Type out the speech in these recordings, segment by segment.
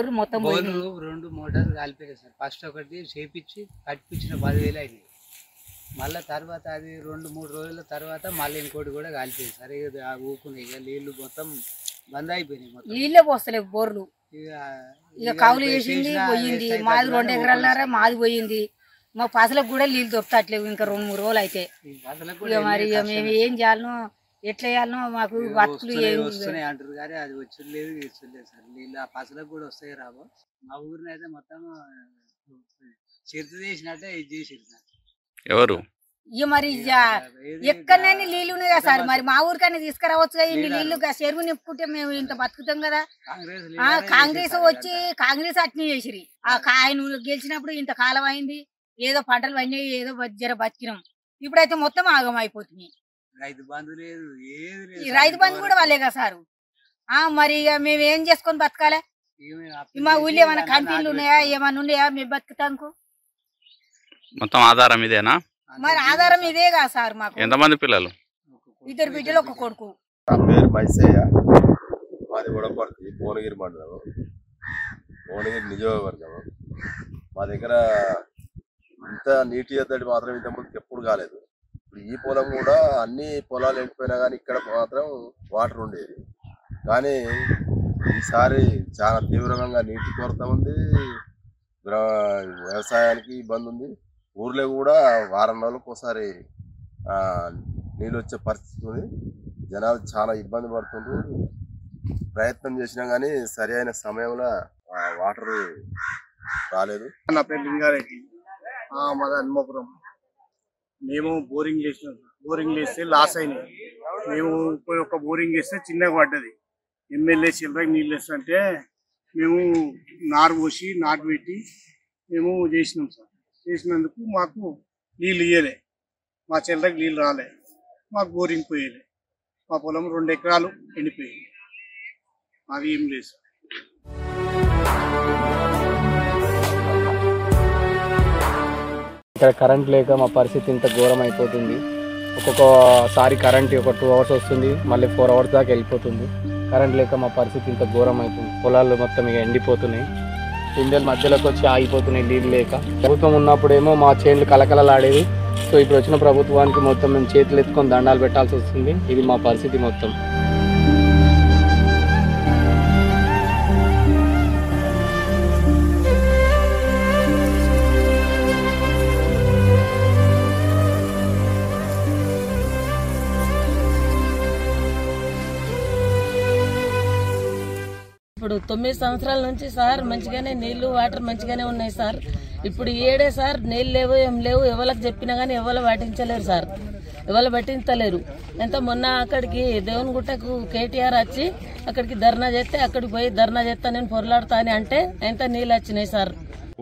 బోర్లు మొత్తం రెండు మోటార్లు కాలిపోయాయి సార్. ఫస్ట్ ఒకటి చేపించి కట్టించిన 10,000 అయినాయి. మళ్ళీ తర్వాత అది 2-3 రోజుల తర్వాత మళ్ళీ ఇంకోటి కూడా కాలిపోయింది సార్. ఊకున్నాయి ఇక నీళ్లు మొత్తం బంద్ అయిపోయినాయి. మొత్తం నీళ్ళే పోస్తలేవు బోర్లు. ఇక కౌలు చేసింది పోయింది. మాది 2 ఎకరాలన్నర మాది పోయింది. మా పసలకు కూడా నీళ్ళు దొరుకుతట్లేవు ఇంకా 2-3 రోజులు అయితే. మరి మేము ఏం చేయాలనో ఎట్లా చేయాలనో మాకు బతుకులు వస్తున్నాయి అంటారు కానీ అది వచ్చలేదు ఇచ్చలేదు సార్. నీళ్ళు ఆ పసలకు కూడా వస్తాయి రాబో. మా ఊరిని అయితే మొత్తం చిరుత చేసినట్టే ఇది చేసారు సార్. ఎవరు ఇక మరి ఎక్కడైనా నీళ్ళు ఉన్నాయి కదా సార్. మరి మా ఊరికైనా తీసుకురావచ్చు కదా ఇన్ని నీళ్లు. చెరువు నింపుకుంటే మేము ఇంత బతుకుతాం కదా. కాంగ్రెస్ వచ్చి కాంగ్రెస్ అట్నే చేసిరి. ఆయన గెలిచినప్పుడు ఇంత కాలం అయింది. ఏదో పంటలు పడినాయి, ఏదో జర బతికినాం. ఇప్పుడైతే మొత్తం ఆగం అయిపోతుంది. రైతు బంధు లేదు, రైతు బంధు కూడా వాళ్ళే కదా సారు. మరి ఇక మేము ఏం చేసుకొని బతకాలి? మా ఊళ్ళో ఏమైనా కంపెనీలు ఉన్నాయా, ఏమైనా ఉన్నాయా మేము బతుకుతాంకు? మొత్తం ఆధారం ఇదేనా? మరి ఆధారం ఇదే కదా సార్. మాకు ఎంతమంది పిల్లలు? 2 బిడ్డలు 1 కొడుకు. నా పేరు మైసయ్య. మాది ఉడపర్తి, భువనగిరి మండలం, భువనగిరి నియోజకవర్గం. మా దగ్గర ఇంత నీటి ఎద్దడి మాత్రం ఇంతకుముందుకు ఎప్పుడు కాలేదు. ఇప్పుడు ఈ పొలం కూడా అన్ని పొలాలు ఎండిపోయినా కానీ ఇక్కడ మాత్రం వాటర్ ఉండేది. కానీ ఈసారి చాలా తీవ్రంగా నీటి కొరత ఉంది, వ్యవసాయానికి ఇబ్బంది ఉంది. ఊర్లో కూడా వారం రోజులకు ఒకసారి నీళ్ళు వచ్చే పరిస్థితి ఉంది. జనాలు చాలా ఇబ్బంది పడుతుండ్రు. ప్రయత్నం చేసినా కానీ సరి అయిన సమయంలో వాటర్ రాలేదు. నా పేరు లింగారెడ్డి, మాది హనుమాపురం. మేము బోరింగ్ చేసినాం. బోరింగ్ చేస్తే లాస్ అయినాయి. మేము ఒక బోరింగ్ చేస్తే చిన్నగా పడ్డది. ఎమ్మెల్యే చిల్లరకి నీళ్ళు వేస్తుంటే మేము నారు పోసి నాటు పెట్టి మేము చేసినాం సార్. చేసినందుకు మాకు నీళ్ళు ఇయ్యలే, మా చిల్లరకి నీళ్ళు రాలే, మాకు బోరింగ్ పోయలే. మా పొలం 2 ఎకరాలు ఎండిపోయింది. అది ఏం లేదు సార్. ఇక్కడ కరెంట్ లేక మా పరిస్థితి ఇంత ఘోరం అయిపోతుంది. ఒక్కొక్కసారి కరెంట్ ఒక 2 అవర్స్ వస్తుంది, మళ్ళీ 4 అవర్స్ దాకా వెళ్ళిపోతుంది. కరెంట్ లేక మా పరిస్థితి ఇంత ఘోరం అవుతుంది. పొలాలు మొత్తం ఇక ఎండిపోతున్నాయి. పిందెలు మధ్యలోకి వచ్చి ఆగిపోతున్నాయి నీళ్ళు లేక. ప్రభుత్వం ఉన్నప్పుడేమో మా చేనులు కలకలలాడేది. సో ఇప్పుడు వచ్చిన ప్రభుత్వానికి మొత్తం మేము చేతులు ఎత్తుకొని దండాలు పెట్టాల్సి వస్తుంది. ఇది మా పరిస్థితి మొత్తం. ఇప్పుడు 9 సంవత్సరాల నుంచి సార్ మంచిగానే నీళ్లు వాటర్ మంచిగానే ఉన్నాయి సార్. ఇప్పుడు ఏడే సార్ నీళ్ళు లేవు, ఏం లేవు. ఎవరికి చెప్పినా కానీ ఎవరు పాటించలేరు సార్, ఎవరు పట్టించలేరు. ఎంత మొన్న అక్కడికి దేవునిగుట్టకు కేటీఆర్ వచ్చి అక్కడికి ధర్నా చేస్తే అక్కడికి పోయి ధర్నా చేస్తా నేను పొరలాడుతా అని అంటే ఎంత నీళ్ళు వచ్చినాయి సార్.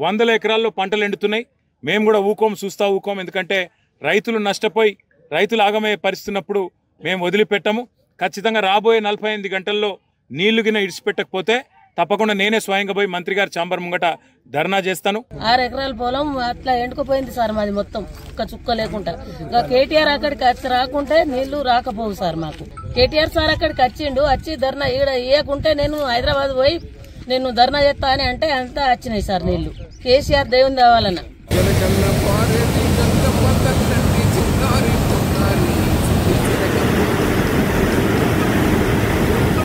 100 ఎకరాల్లో పంటలు ఎండుతున్నాయి. మేము కూడా ఊకోం, ఊకోం. ఎందుకంటే రైతులు నష్టపోయి రైతులు ఆగమయ్యే పరిస్థితున్నప్పుడు మేము వదిలిపెట్టము. ఖచ్చితంగా రాబోయే 48 గంటల్లో నీళ్లు గిన ఇడిచిపెట్టకపోతే తప్పకుండా నేనే స్వయంగా పోయి మంత్రి గారి ఛాంబర్ ముంగట ధర్నా చేస్తాను. 6 ఎకరాల పొలం అట్లా ఎండుకుపోయింది సార్ మాది మొత్తం, ఒక్క చుక్క లేకుండా. ఇంకా కేటీఆర్ అక్కడికి రాకుంటే నీళ్లు రాకపోవు సార్ మాకు. కేటీఆర్ సార్ అక్కడికి వచ్చిండు, వచ్చి ధర్నా ఈడ ఇయ్యకుంటే నేను హైదరాబాద్ పోయి నేను ధర్నా చేస్తా అని అంటే అంతా వచ్చినాయి సార్ నీళ్లు. కేసీఆర్ దేవుని దేవాలన్న.